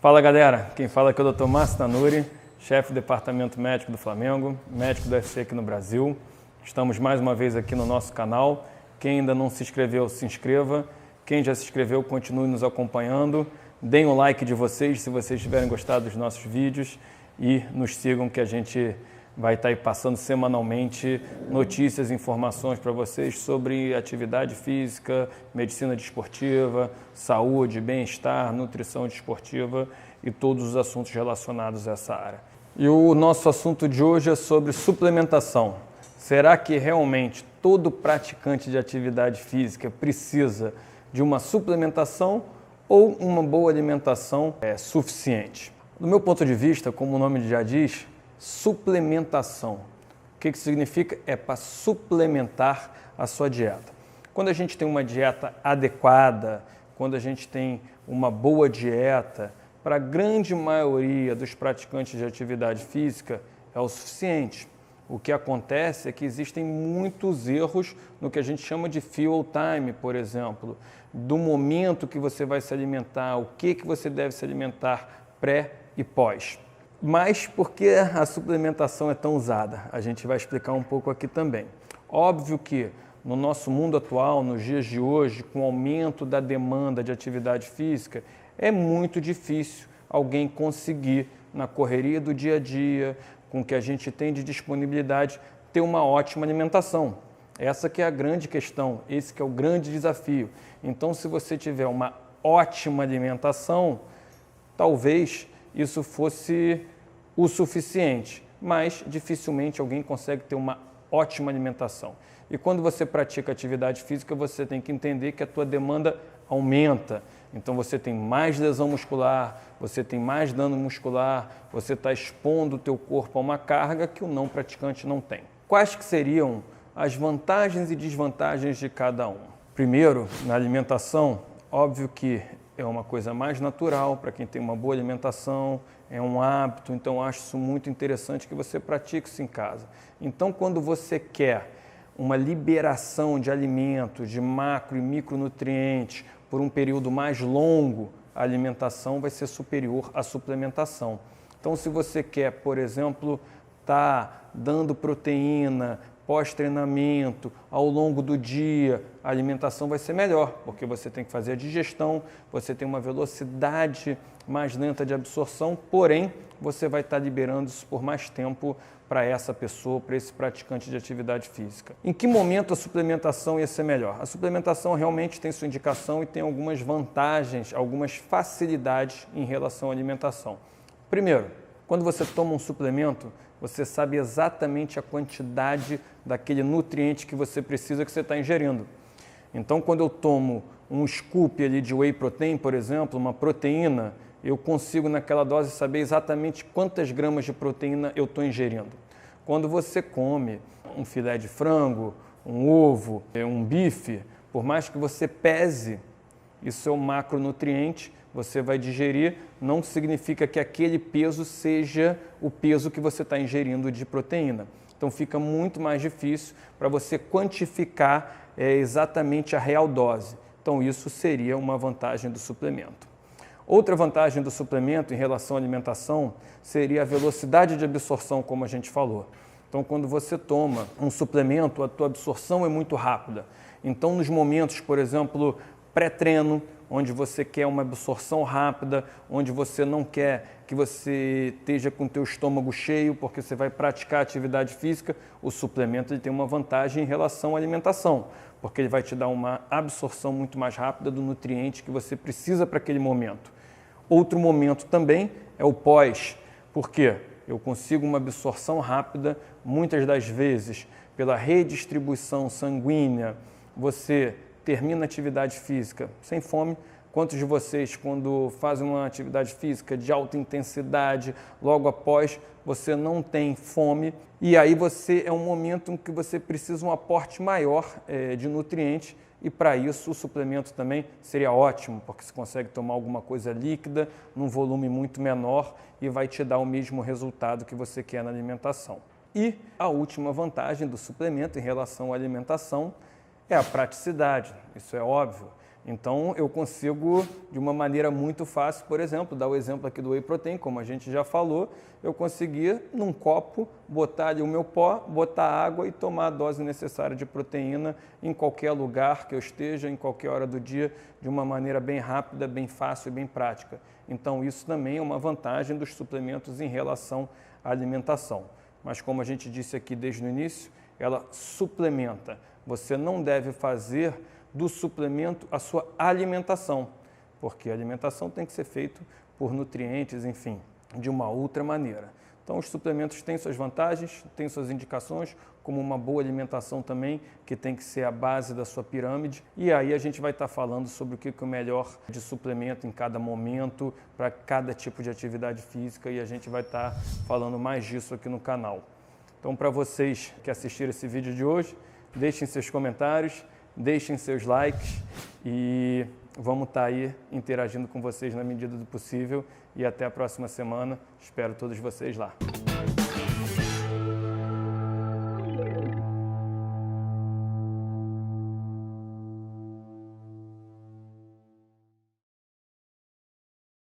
Fala galera, quem fala aqui é o Dr. Márcio Tanuri, chefe do Departamento Médico do Flamengo, médico do UFC aqui no Brasil. Estamos mais uma vez aqui no nosso canal. Quem ainda não se inscreveu, se inscreva. Quem já se inscreveu, continue nos acompanhando. Deem o like de vocês se vocês tiverem gostado dos nossos vídeos e nos sigam que a gente vai estar aí passando semanalmente notícias e informações para vocês sobre atividade física, medicina desportiva, saúde, bem-estar, nutrição desportiva e todos os assuntos relacionados a essa área. E o nosso assunto de hoje é sobre suplementação. Será que realmente todo praticante de atividade física precisa de uma suplementação ou uma boa alimentação é suficiente? Do meu ponto de vista, como o nome já diz, suplementação. O que significa? É para suplementar a sua dieta. Quando a gente tem uma dieta adequada, quando a gente tem uma boa dieta, para a grande maioria dos praticantes de atividade física é o suficiente. O que acontece é que existem muitos erros no que a gente chama de fuel time, por exemplo, do momento que você vai se alimentar, o que você deve se alimentar pré e pós. Mas por que a suplementação é tão usada? A gente vai explicar um pouco aqui também. Óbvio que no nosso mundo atual, nos dias de hoje, com o aumento da demanda de atividade física, é muito difícil alguém conseguir, na correria do dia a dia, com o que a gente tem de disponibilidade, ter uma ótima alimentação. Essa que é a grande questão, esse que é o grande desafio. Então, se você tiver uma ótima alimentação, talvez isso fosse o suficiente, mas dificilmente alguém consegue ter uma ótima alimentação. E quando você pratica atividade física, você tem que entender que a tua demanda aumenta. Então você tem mais lesão muscular, você tem mais dano muscular, você está expondo o teu corpo a uma carga que o não praticante não tem. Quais que seriam as vantagens e desvantagens de cada um? Primeiro, na alimentação, óbvio que é uma coisa mais natural para quem tem uma boa alimentação, é um hábito, então eu acho isso muito interessante que você pratique isso em casa. Então, quando você quer uma liberação de alimentos, de macro e micronutrientes por um período mais longo, a alimentação vai ser superior à suplementação. Então, se você quer, por exemplo, estar dando proteína pós-treinamento, ao longo do dia, a alimentação vai ser melhor, porque você tem que fazer a digestão, você tem uma velocidade mais lenta de absorção, porém, você vai estar liberando isso por mais tempo para essa pessoa, para esse praticante de atividade física. Em que momento a suplementação ia ser melhor? A suplementação realmente tem sua indicação e tem algumas vantagens, algumas facilidades em relação à alimentação. Primeiro, quando você toma um suplemento, você sabe exatamente a quantidade daquele nutriente que você precisa, que você está ingerindo. Então, quando eu tomo um scoop ali de whey protein, por exemplo, uma proteína, eu consigo naquela dose saber exatamente quantas gramas de proteína eu estou ingerindo. Quando você come um filé de frango, um ovo, um bife, por mais que você pese, isso é um macronutriente, você vai digerir, não significa que aquele peso seja o peso que você está ingerindo de proteína. Então fica muito mais difícil para você quantificar exatamente a real dose. Então isso seria uma vantagem do suplemento. Outra vantagem do suplemento em relação à alimentação seria a velocidade de absorção, como a gente falou. Então quando você toma um suplemento, a tua absorção é muito rápida. Então nos momentos, por exemplo, pré-treino, onde você quer uma absorção rápida, onde você não quer que você esteja com o teu estômago cheio, porque você vai praticar atividade física, o suplemento ele tem uma vantagem em relação à alimentação, porque ele vai te dar uma absorção muito mais rápida do nutriente que você precisa para aquele momento. Outro momento também é o pós, porque eu consigo uma absorção rápida, muitas das vezes, pela redistribuição sanguínea, você termina a atividade física sem fome. Quantos de vocês, quando fazem uma atividade física de alta intensidade, logo após, você não tem fome e aí é um momento em que você precisa um aporte maior de nutrientes e para isso o suplemento também seria ótimo, porque você consegue tomar alguma coisa líquida num volume muito menor e vai te dar o mesmo resultado que você quer na alimentação. E a última vantagem do suplemento em relação à alimentação é a praticidade, isso é óbvio. Então, eu consigo, de uma maneira muito fácil, por exemplo, dar o exemplo aqui do Whey Protein, como a gente já falou, eu conseguia, num copo, botar ali o meu pó, botar água e tomar a dose necessária de proteína em qualquer lugar que eu esteja, em qualquer hora do dia, de uma maneira bem rápida, bem fácil e bem prática. Então, isso também é uma vantagem dos suplementos em relação à alimentação. Mas, como a gente disse aqui desde o início, ela suplementa. Você não deve fazer do suplemento a sua alimentação, porque a alimentação tem que ser feita por nutrientes, enfim, de uma outra maneira. Então, os suplementos têm suas vantagens, têm suas indicações, como uma boa alimentação também, que tem que ser a base da sua pirâmide. E aí a gente vai estar falando sobre o que é o melhor de suplemento em cada momento, para cada tipo de atividade física, e a gente vai estar falando mais disso aqui no canal. Então, para vocês que assistiram esse vídeo de hoje, deixem seus comentários, deixem seus likes e vamos estar aí interagindo com vocês na medida do possível. E até a próxima semana. Espero todos vocês lá.